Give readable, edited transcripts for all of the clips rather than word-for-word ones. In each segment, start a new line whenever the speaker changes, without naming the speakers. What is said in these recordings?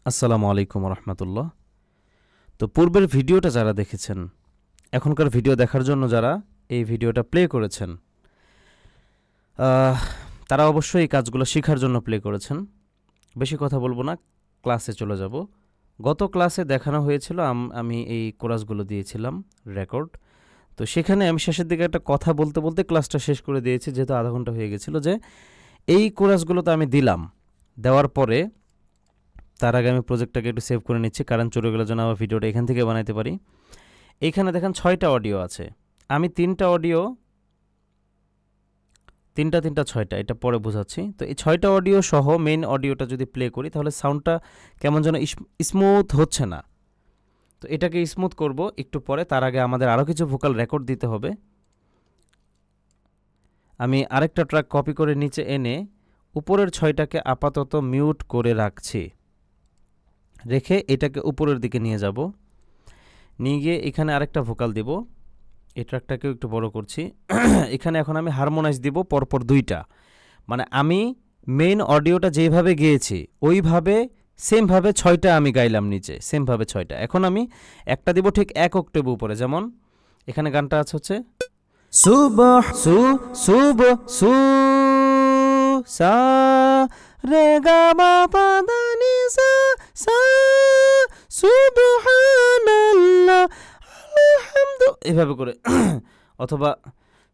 আসসালামু আলাইকুম রহমতুল্লাহ। তো পূর্বের ভিডিওটা যারা দেখেছেন, এখনকার ভিডিও দেখার জন্য যারা এই ভিডিওটা প্লে করেছেন, আহ, তারা অবশ্যই এই কাজগুলো শেখার জন্য প্লে করেছেন। বেশি কথা বলবো না, ক্লাসে চলে যাব। গত ক্লাসে দেখানো হয়েছিল, আমি এই কোরাসগুলো দিয়েছিলাম রেকর্ড। তো সেখানে আমি শেষের দিকে একটা কথা বলতে বলতে ক্লাসটা শেষ করে দিয়েছি, যেহেতু আধা ঘন্টা হয়ে গেছিলো। যে এই কোরাসগুলো তো আমি দিলাম, দেওয়ার পরে তার আগে আমি প্রজেক্টটাকে একটু সেভ করে নিচ্ছি, কারণ চলে গেলে যেন আবার ভিডিওটা এখান থেকে বানাইতে পারি। এইখানে দেখেন 6টা অডিও আছে। আমি 3টা অডিও, তিনটা 6টা, এটা পরে বোঝাচ্ছি। তো এই 6টা অডিও সহ মেইন অডিওটা যদি প্লে করি, তাহলে সাউন্ডটা কেমন যেন স্মুথ হচ্ছে না। তো এটাকে স্মুথ করব একটু পরে। তার আগে আমাদের আরও কিছু ভোকাল রেকর্ড দিতে হবে। আমি আরেকটা ট্র্যাক কপি করে নিচে এনে উপরের 6টাকে আপাতত মিউট করে রাখছি, রেখে এটাকে উপরের দিকে নিয়ে যাব। নিয়ে গিয়ে এখানে আরেকটা ভোকাল দিব। এই ট্র্যাকটাকেও একটু বড় করছি। এখানে এখন আমি হারমোনাইজ দিব পরপর 2টা। মানে আমি মেইন অডিওটা যেভাবে গেয়েছি ওইভাবে সেমভাবে 6টা আমি গাইলাম নিচে, সেমভাবে 6টা। এখন আমি একটা দিব ঠিক 1 অক্টেভ উপরে। যেমন এখানে গানটা আছে হচ্ছে সুবহ সু সুব সু সা রে গা মা পা দা নি সা সা সুবহানাল্লাহ আলহামদু, এভাবে করে। অথবা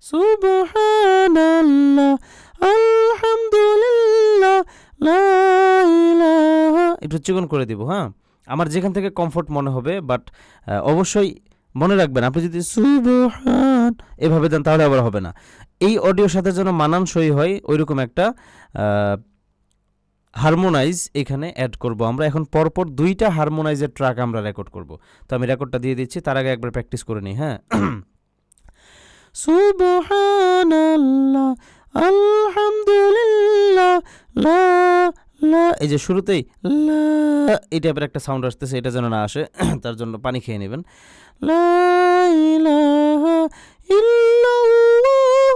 সুবহানাল্লাহ আলহামদুলিল্লাহ লা ইলাহা, একটু চিকন করে দিব। হ্যাঁ, আমার যেখান থেকে কমফোর্ট মনে হবে। বাট অবশ্যই মনে রাখবেন, আপনি যদি সুবহান এভাবে দেন তাহলে আবার হবে না। এই অডিওর সাথে যেন মানানসই হয় ওইরকম একটা হারমোনাইজ এখানে অ্যাড করব আমরা। এখন পরপর 2টা হারমোনাইজের ট্র্যাক আমরা রেকর্ড করব। তো আমি রেকর্ডটা দিয়ে দিচ্ছি, তার আগে একবার প্র্যাকটিস করে নিই। হ্যাঁ, সুবহানাল্লাহ আলহামদুলিল্লাহ লা লা, এই যে শুরুতেই লা এই টাইপের একটা সাউন্ড আসতেছে, এটা যেন না আসে। তার জন্য পানি খেয়ে নেবেন। লা ইলাহা ইল্লাল্লাহ,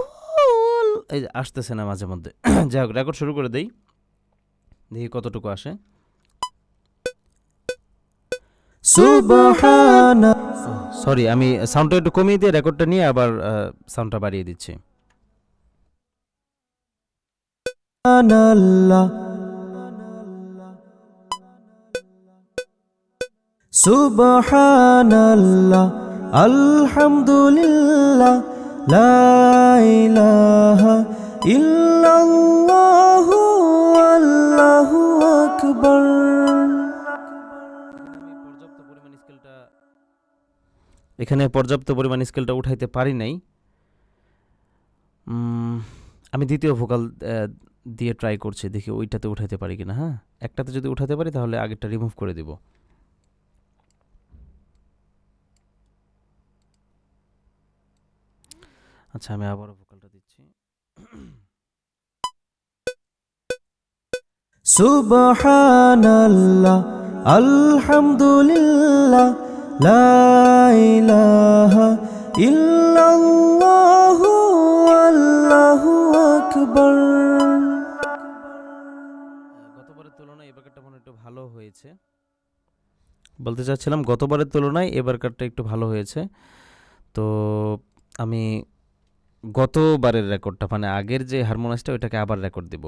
এই যে আসতেছে না মাঝে মধ্যে। যাই হোক, রেকর্ড শুরু করে দেই, দেখি কতটুকু আসে। সুবহানা, সরি, আমি সাউন্ডটা একটু কমিয়ে দিয়ে রেকর্ডটা নিয়ে আবার সাউন্ডটা বাড়িয়ে দিচ্ছি। সুবহানাল্লাহ আলহামদুলিল্লাহ লা ইলাহা ইল্লাল্লাহু আল্লাহু আকবার। এখানে পর্যাপ্ত পরিমাণ স্কেলটা উঠাইতে পারি নাই। আমি দ্বিতীয় ভোকাল দিয়ে ট্রাই করছি, দেখি ওইটাতে উঠাইতে পারি কিনা। হ্যাঁ, একটাতে যদি উঠাতে পারি তাহলে আগেরটা রিমুভ করে দিব। আচ্ছা, আমি আবারও ভোকালটা দিচ্ছি। সুবহানাল্লাহ আলহামদুলিল্লাহ লা ইলাহা ইল্লাল্লাহু আল্লাহু আকবার। গতবারের তুলনায় এবারকারটা মনে একটু ভালো হয়েছে। বলতে চাচ্ছিলাম গতবারের তুলনায় এবারকারটা একটু ভালো হয়েছে। তো আমি গতবারের রেকর্ডটা, মানে আগের যে হারমোনাইজটা, ওইটাকে আবার রেকর্ড দিব।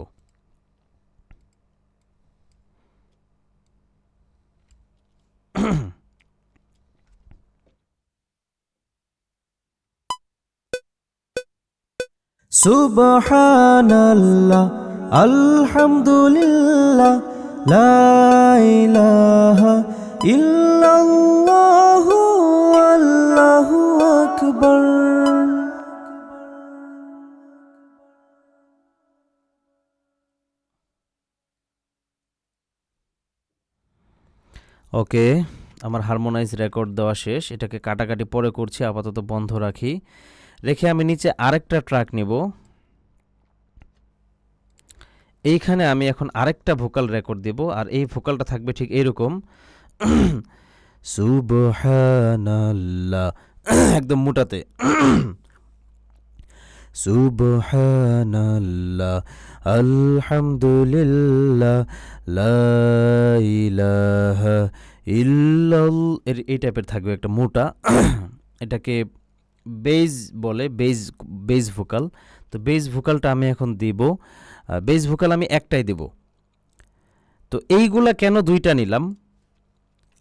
সুবহানাল্লাহ আলহামদুলিল্লাহ লা ইলাহা ইল্লাল্লাহু আল্লাহু আকবার। ওকে, আমার হারমোনাইজ রেকর্ড দেওয়া শেষ। এটাকে কাটাকাটি পরে করছি, আপাতত বন্ধ রাখি। রেখে আমি নিচে আরেকটা ট্র্যাক নেব। এইখানে আমি এখন আরেকটা ভোকাল রেকর্ড দেব, আর এই ভোকালটা থাকবে ঠিক এইরকম। সুবহানাল্লাহ, একদম মোটাতে। সুবহানাল্লাহ, আলহামদুলিল্লাহ, লা ইলাহা এই টাইপের থাকবে, একটা মোটা। এটাকে বেজ বলে, বেজ ভোকাল। তো বেজ ভোকালটা আমি এখন দিব। বেজ ভোকাল আমি একটাই দেব। তো এইগুলা কেন দুইটা নিলাম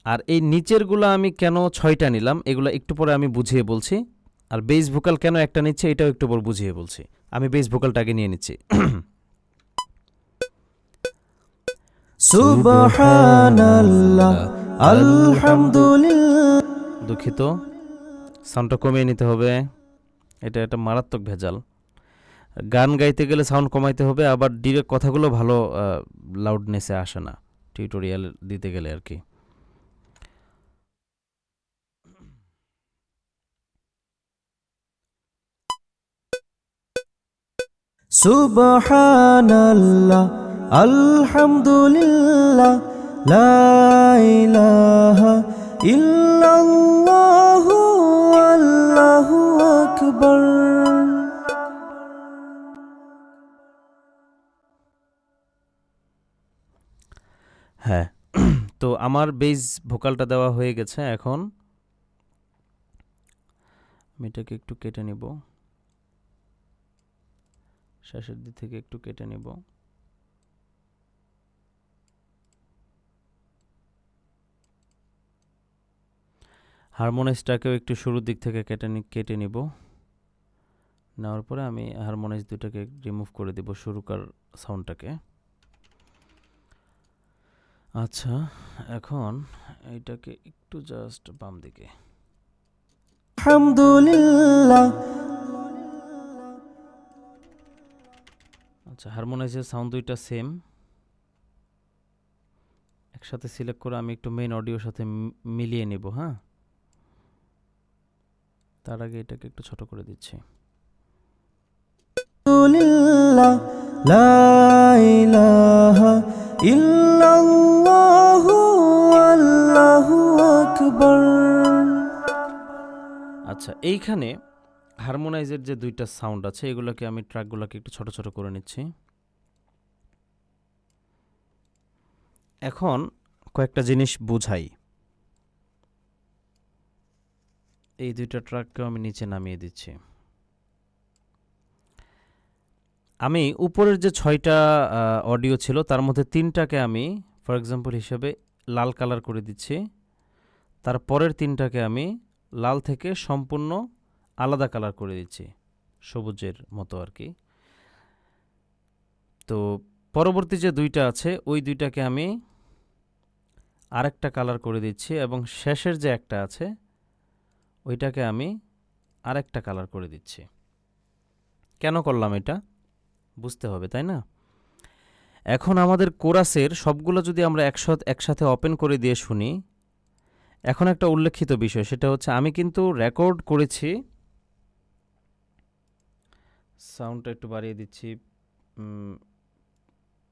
আর এই নিচেরগুলো আমি কেন 6টা নিলাম, এগুলো একটু পরে আমি বুঝিয়ে বলছি। আর বেস ভোকাল কেন একটা নিচ্ছে এটাও একটু পর বুঝিয়ে বলছি। আমি বেস ভোকালটা আগে নিয়ে নিচ্ছি। সুবহানাল্লাহ, আলহামদুলিল্লাহ। দুঃখিত, সাউন্ডটা কমিয়ে নিতে হবে। এটা একটা মারাত্মক ভেজাল। গান গাইতে গেলে সাউন্ড কমাইতে হবে, আবার ডিরেক্ট কথাগুলো ভালো লাউডনেসে আসে না টিউটোরিয়াল দিতে গেলে আর কি। সুবহানাল্লাহ, আলহামদুলিল্লাহ, লা ইলাহা ইল্লাল্লাহু, আল্লাহু আকবার। হ্যাঁ, তো আমার বেস ভোকালটা দেওয়া হয়ে গেছে। এখন আমি এটাকে একটু কেটে নিব, শেষের দিক থেকে একটু কেটে নিব। হারমোনাইজটাকেও একটু শুরুর দিক থেকে কেটে নিব। নেওয়ার পরে আমি হারমোনাইজ দুটাকে রিমুভ করে দেব, শুরুকার সাউন্ডটাকে। আচ্ছা, এখন এইটাকে একটু জাস্ট বাম দিকে। আলহামদুলিল্লাহ। আচ্ছা, হারমোনাইজের সাউন্ড দুইটা সেম, একসাথে সিলেক্ট করে আমি একটু মেইন অডিওর সাথে মিলিয়ে নিব। হ্যাঁ, তার আগে এটাকে একটু ছোট করে দিচ্ছি। লা ইলাহা ইল্লাল্লাহু, আল্লাহু আকবার। আচ্ছা, এইখানে হারমোনাইজের যে দুইটা সাউন্ড আছে এগুলোকে আমি ট্র্যাকগুলোকে একটু ছোট ছোট করে নিচ্ছি। এখন কয়েকটা জিনিস বুঝাই। এই দুইটা ট্র্যাককে আমি নিচে নামিয়ে দিচ্ছি। আমি উপরের যে 6টা অডিও ছিল তার মধ্যে 3টাকে আমি ফর এক্সাম্পল হিসেবে লাল কালার করে দিচ্ছি। তারপরের 3টাকে আমি লাল থেকে সম্পূর্ণ আলাদা কালার করে দিচ্ছি, সবুজের মতো আর কি। তো পরবর্তী যে 2টা আছে ওই 2টাকে আমি আরেকটা কালার করে দিচ্ছি, এবং শেষের যে একটা আছে ওইটাকে আমি আরেকটা কালার করে দিচ্ছি। কেন করলাম এটা বুঝতে হবে, তাই না? এখন আমাদের কোরাসের সবগুলো যদি আমরা একসাথে ওপেন করে দিয়ে শুনি, এখন একটা উল্লেখিত বিষয়, সেটা হচ্ছে আমি কিন্তু রেকর্ড করেছি। সাউন্ডটা একটু বাড়িয়ে দিচ্ছি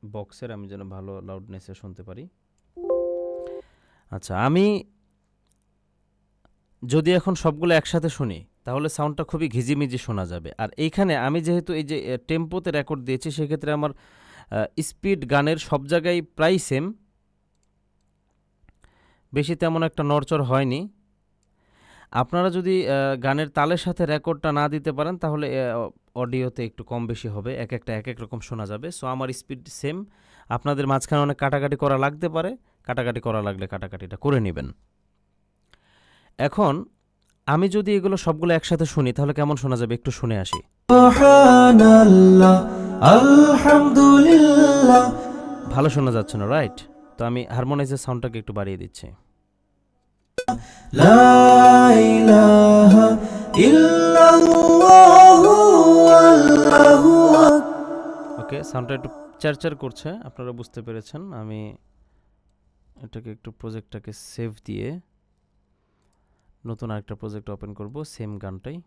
বক্সের, আমি যেন ভালো লাউডনেসে শুনতে পারি। আচ্ছা, আমি যদি এখন সবগুলো একসাথে শুনি তাহলে সাউন্ডটা খুবই ঘিজিমিজি শোনা যাবে। আর এইখানে আমি যেহেতু এই যে টেম্পোতে রেকর্ড দিয়েছি, সেক্ষেত্রে আমার স্পিড গানের সব জায়গায় প্রায় সেম, বেশি তেমন একটা নড়চড় হয়নি। আপনারা যদি গানের তালের সাথে রেকর্ডটা না দিতে পারেন তাহলে অডিওতে একটু কম বেশি হবে, এক একটা এক এক রকম শোনা যাবে। সো আমার স্পিড সেম, আপনাদের মাঝখানে অনেক কাটাকাটি করা লাগতে পারে, কাটাকাটি করা লাগলে কাটাকাটিটা করে নেবেন। এখন আমি যদি এগুলো সবগুলো একসাথে শুনি তাহলে কেমন শোনা যাবে একটু শুনে আসি। সুবহানাল্লাহ, আলহামদুলিল্লাহ। ভালো শোনা যাচ্ছে না, রাইট? তো আমি হারমোনাইজের সাউন্ডটাকে একটু বাড়িয়ে দিচ্ছি। লা ইলাহা ইল্লাল্লাহু, আল্লাহু আকবার। ওকে, সাউন্ডটা একটু চারচার করছে, আপনারা বুঝতে পেরেছেন। আমি এটাকে একটু প্রজেক্টটাকে সেভ দিয়ে নতুন আরেকটা প্রজেক্ট ওপেন করব, সেম গানটাই।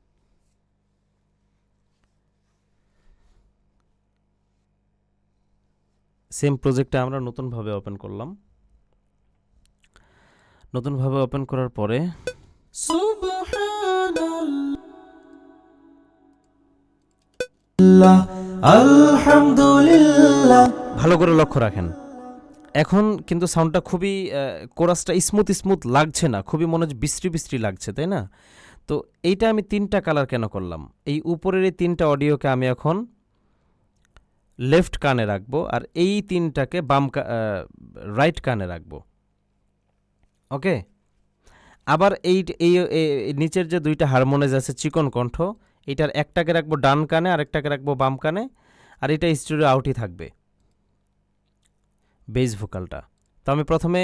সেম প্রজেক্টটা আমরা নতুনভাবে ওপেন করলাম। নতুনভাবে ওপেন করার পরে
সুবহানাল্লাহ আলহামদুলিল্লাহ।
ভালো করে লক্ষ্য রাখেন। এখন কিন্তু সাউন্ডটা খুবই কোরাসটা স্মুথ স্মুথ লাগছে না, খুবই মনে হচ্ছে বিশ্রী বিশ্রী লাগছে, তাই না? তো এইটা আমি 3টা কালার কেন করলাম? এই উপরের এই 3টা অডিওকে আমি এখন লেফট কানে রাখবো, আর এই 3টাকে রাইট কানে রাখবো। ওকে, আবার এই এই এই নিচের যে 2টা হারমোনাইজ আছে চিকন কণ্ঠ, এটার একটাকে রাখবো ডান কানে আর একটাকে রাখবো বাম কানে, আর এটা স্টুডিও আউটই থাকবে বেস ভোকালটা। তো আমি প্রথমে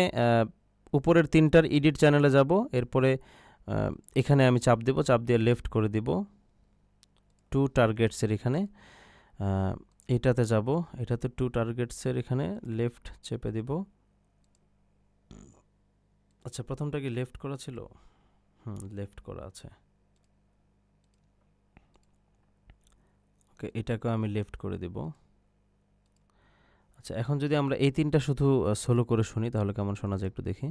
উপরের 3টার এডিট চ্যানেলে যাব, এরপরে এখানে আমি চাপ দেব, চাপ দিয়ে লেফট করে দিব 2 টার্গেটসের এখানে, এটাতে যাব, এটাতে 2 টার্গেটসের এখানে লেফট চেপে দিব। আচ্ছা, প্রথমটা কি লেফট করা ছিল? লেফট করা আছে। ওকে, এটাকেও আমি লেফট করে দিব। আচ্ছা, এখন যদি আমরা এই 3টা শুধু সোলো করে শুনি তাহলে কেমন শোনা যায় একটু দেখি।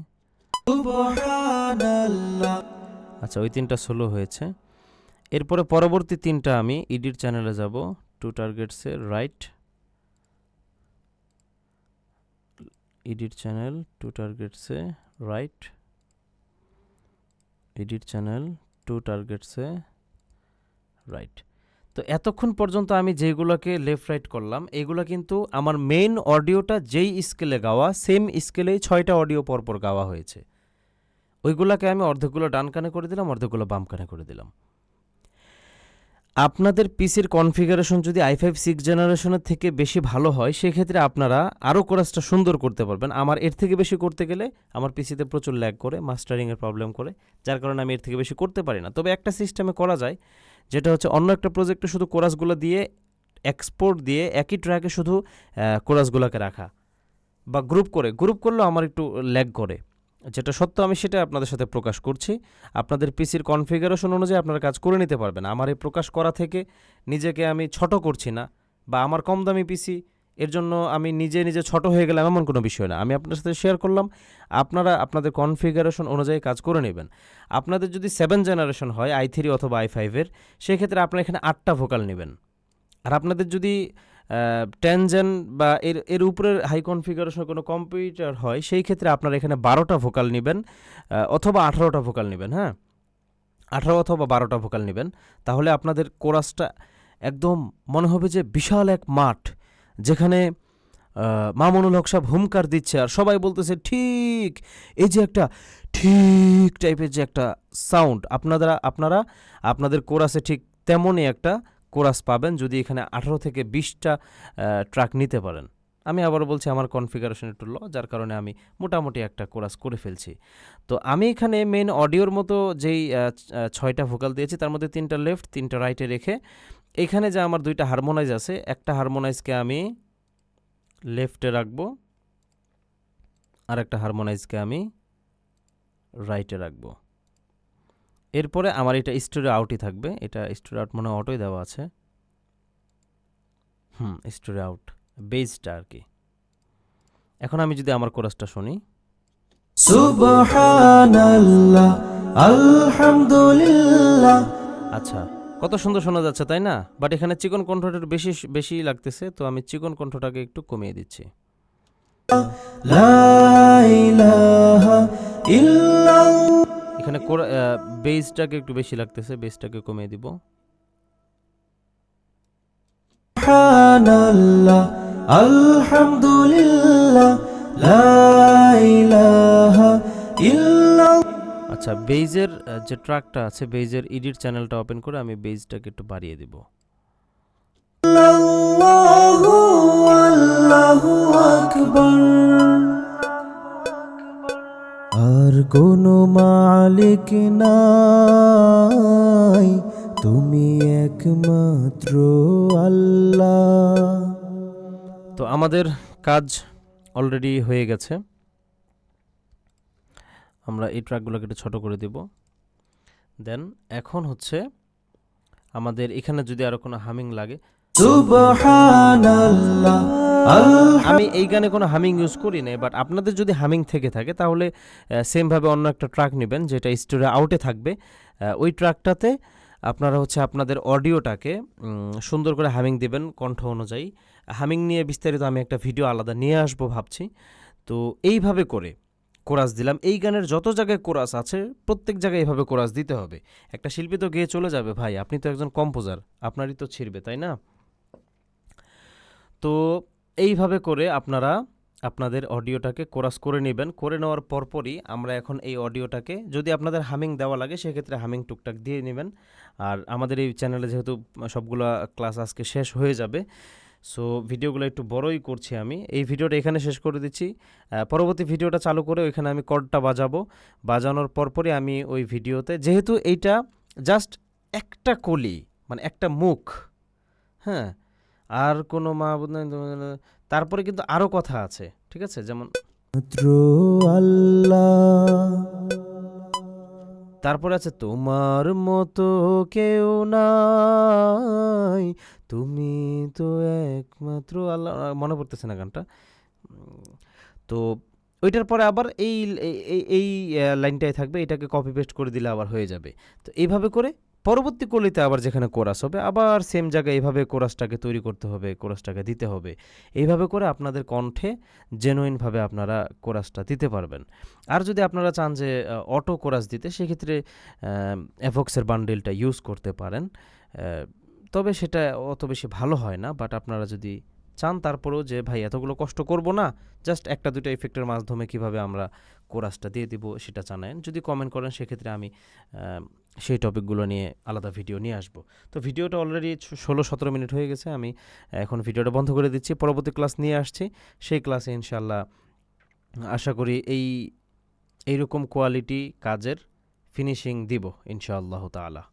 সুবহানাল্লাহ।
আচ্ছা, ওই 3টা সোলো হয়েছে। এরপরে পরবর্তী 3টা আমি এডিট চ্যানেলে যাব, 2 টার্গেটসে রাইট, এডিট চ্যানেল 2 টার্গেটসে রাইট, এডিট চ্যানেল 2 টার্গেটসে রাইট। তো এতক্ষণ পর্যন্ত আমি যেগুলোকে লেফট রাইট করলাম, এগুলো কিন্তু আমার মেইন অডিওটা যেই স্কেলে গাওয়া সেম স্কেলেই 6টা অডিও পরপর গাওয়া হয়েছে। ওইগুলোকে আমি অর্ধেকগুলো ডান কানে করে দিলাম, অর্ধেকগুলো বাম কানে করে দিলাম। আপনাদের পিসির কনফিগারেশন যদি i5 6 জেনারেশনের থেকে বেশি ভালো হয়, সেক্ষেত্রে আপনারা আরও কোরাসটা সুন্দর করতে পারবেন। আমার এর থেকে বেশি করতে গেলে আমার পিসিতে প্রচুর ল্যাগ করে, মাস্টারিংয়ের প্রবলেম করে, যার কারণে আমি এর থেকে বেশি করতে পারি না। তবে একটা সিস্টেমে করা যায়, যেটা হচ্ছে অন্য একটা প্রজেক্টে শুধু কোরাসগুলো দিয়ে এক্সপোর্ট দিয়ে একই ট্র্যাকে শুধু কোরাসগুলোকে রাখা, বা গ্রুপ করলেও আমার একটু ল্যাগ করে, যেটা সত্য আমি সেটা আপনাদের সাথে প্রকাশ করছি। আপনাদের পিসির কনফিগারেশন অনুযায়ী আপনারা কাজ করে নিতে পারবেন। আমার এই প্রকাশ করা থেকে নিজেকে আমি ছোট করছি না, বা আমার কম দামি পিসি এর জন্য আমি নিজে ছোট হয়ে গেলাম, এমন কোনো বিষয় না। আমি আপনার সাথে শেয়ার করলাম, আপনারা আপনাদের কনফিগারেশন অনুযায়ী কাজ করে নেবেন। আপনাদের যদি 7 জেনারেশন হয় i3 অথবা i5-এর, সেক্ষেত্রে আপনারা এখানে 8টা ভোকাল নেবেন। আর আপনাদের যদি 10 জেন বা এর উপরের হাই কনফিগারেশন কোনো কম্পিউটার হয়, সেই ক্ষেত্রে আপনারা এখানে 12টা ভোকাল নেবেন, অথবা 18টা ভোকাল নেবেন। হ্যাঁ, 18 অথবা 12টা ভোকাল নেবেন, তাহলে আপনাদের কোরাসটা একদম মনে হবে যে বিশাল এক মাঠ, যেখানে মামুনুল হক সাহেব হুমকার দিচ্ছে আর সবাই বলতেছে ঠিক, এই যে একটা ঠিক টাইপের যে একটা সাউন্ড আপনারা আপনাদের কোরাসে ঠিক তেমনই একটা কোরাস পাবেন যদি এখানে 18 থেকে 20টা ট্র্যাক নিতে পারেন। আমি আবার বলছি, আমার কনফিগারেশন একটু লো, যার কারণে আমি মোটামুটি একটা কোরাস করে ফেলছি। তো আমি এখানে মেন অডিওর মতো যেই 6টা ভোকাল দিয়েছি, তার মধ্যে 3টা লেফট 3টা রাইটে রেখে এখানে যে আমার 2টা হারমোনাইজ আছে, একটা হারমোনাইজকে আমি লেফটে রাখবো, আর একটা হারমোনাইজকে আমি রাইটে রাখবো। এরপরে আমার এটা স্টুডিও আউটই থাকবে, এটা স্টুডিও আউট মনে অটোই দেওয়া আছে। স্টুডিও আউট বেসটা আর কি। এখন আমি যদি আমার কোরাসটা শুনি,
সুবহানাল্লাহ আলহামদুলিল্লাহ।
আচ্ছা, কত সুন্দর শোনা যাচ্ছে, তাই না? বাট এখানে চিকন কণ্ঠটা একটু বেশি লাগতেছে, তো আমি চিকন কণ্ঠটাকে একটু কমিয়ে দিচ্ছি।
লা ইলাহা ইল্লাল্লাহ।
এখানে বেসটাকে একটু বেশি লাগতেছে, বেসটাকে কমিয়ে দিব।
সুবহানাল্লাহ আলহামদুলিল্লাহ লা ইলাহা ইল্লাল্লাহ।
আচ্ছা, বেজের যে ট্র্যাকটা আছে, বেজের এডিট চ্যানেলটা ওপেন করে আমি বেজটাকে একটু বাড়িয়ে দিব।
আল্লাহু আল্লাহু আকবার। আর কোনো মালিক নাই, তুমি একমাত্র আল্লাহ।
তো আমাদের কাজ অলরেডি হয়ে গেছে, আমরা এই ট্র্যাকগুলোকে একটু ছোট করে দেব। দেন এখন হচ্ছে আমাদের এখানে যদি আরো কোনো হামিং লাগে,
সুবহানাল্লাহ
আমি এই গানে কোনো হামিং ইউজ করি না, বাট আপনাদের যদি হামিং থেকে থাকে তাহলে সেমভাবে অন্য একটা ট্র্যাক নেবেন যেটা স্টোরে আউটে থাকবে। ওই ট্র্যাকটাতে আপনারা হচ্ছে আপনাদের অডিওটাকে সুন্দর করে হামিং দিবেন কণ্ঠ অনুযায়ী। হামিং নিয়ে বিস্তারিত আমি একটা ভিডিও আলাদা নিয়ে আসবো ভাবছি। তো এইভাবে করে কোরাস দিলাম। এই গানের যত জায়গায় কোরাস আছে প্রত্যেক জায়গায় এইভাবে কোরাস দিতে হবে। একটা শিল্পী তো গেয়ে চলে যাবে, ভাই আপনি তো একজন কম্পোজার, আপনারই তো ছিড়বে, তাই না? তো এইভাবে করে আপনারা আপনাদের অডিওটাকে কোরাস করে নেবেন। করে নেওয়ার পরপরই আমরা এখন এই অডিওটাকে, যদি আপনাদের হামিং দেওয়া লাগে সেক্ষেত্রে হামিং টুকটাক দিয়ে নেবেন। আর আমাদের এই চ্যানেলে যেহেতু সবগুলা ক্লাস আজকে শেষ হয়ে যাবে, সো ভিডিওগুলো একটু বড়ই করছি আমি। এই ভিডিওটা এখানে শেষ করে দিচ্ছি। পরবর্তী ভিডিওটা চালু করে ওইখানে আমি কর্ডটা বাজাবো। বাজানোর পরপরই আমি ওই ভিডিওতে, যেহেতু এইটা জাস্ট একটা কলি, মানে একটা মুখ, হ্যাঁ, আর কোনো মাহবুদ নাই, তারপরে কিন্তু আরও কথা আছে, ঠিক আছে? যেমন
মাত্র আল্লাহ,
তারপরে আছে তোমার মতো কেউ নাই, তুমি তো একমাত্র আল্লাহ। মনে পড়তেছে না গানটা। তো ওইটার পরে আবার এই এই লাইনটাই থাকবে, এটাকে কপি পেস্ট করে দিলে আবার হয়ে যাবে। তো এইভাবে করে পরবর্তী কলিতে আবার যেখানে কোরাস হবে আবার সেম জায়গায় এইভাবে কোরাসটাকে তৈরি করতে হবে, কোরাসটাকে দিতে হবে। এইভাবে করে আপনাদের কণ্ঠে জেনুইনভাবে আপনারা কোরাসটা দিতে পারবেন। আর যদি আপনারা চান যে অটো কোরাস দিতে, সেক্ষেত্রে অ্যাভক্সের বান্ডেলটা ইউজ করতে পারেন। তবে সেটা অত বেশি ভালো হয় না, বাট আপনারা যদি চান তারপরেও যে ভাই এতগুলো কষ্ট করব না, জাস্ট একটা দুটো ইফেক্টের মাধ্যমে কিভাবে আমরা কোরাসটা দিয়ে দিব সেটা জানান। যদি কমেন্ট করেন সেক্ষেত্রে আমি সেই টপিকগুলো নিয়ে আলাদা ভিডিও নিয়ে আসব। তো ভিডিওটা অলরেডি 16-17 মিনিট হয়ে গেছে, আমি এখন ভিডিওটা বন্ধ করে দিচ্ছি। পরবর্তী ক্লাস নিয়ে আসছি, সেই ক্লাসে ইনশাল্লাহ আশা করি এইরকম কোয়ালিটি কাজের ফিনিশিং দিব ইনশাআল্লাহ তাআলা।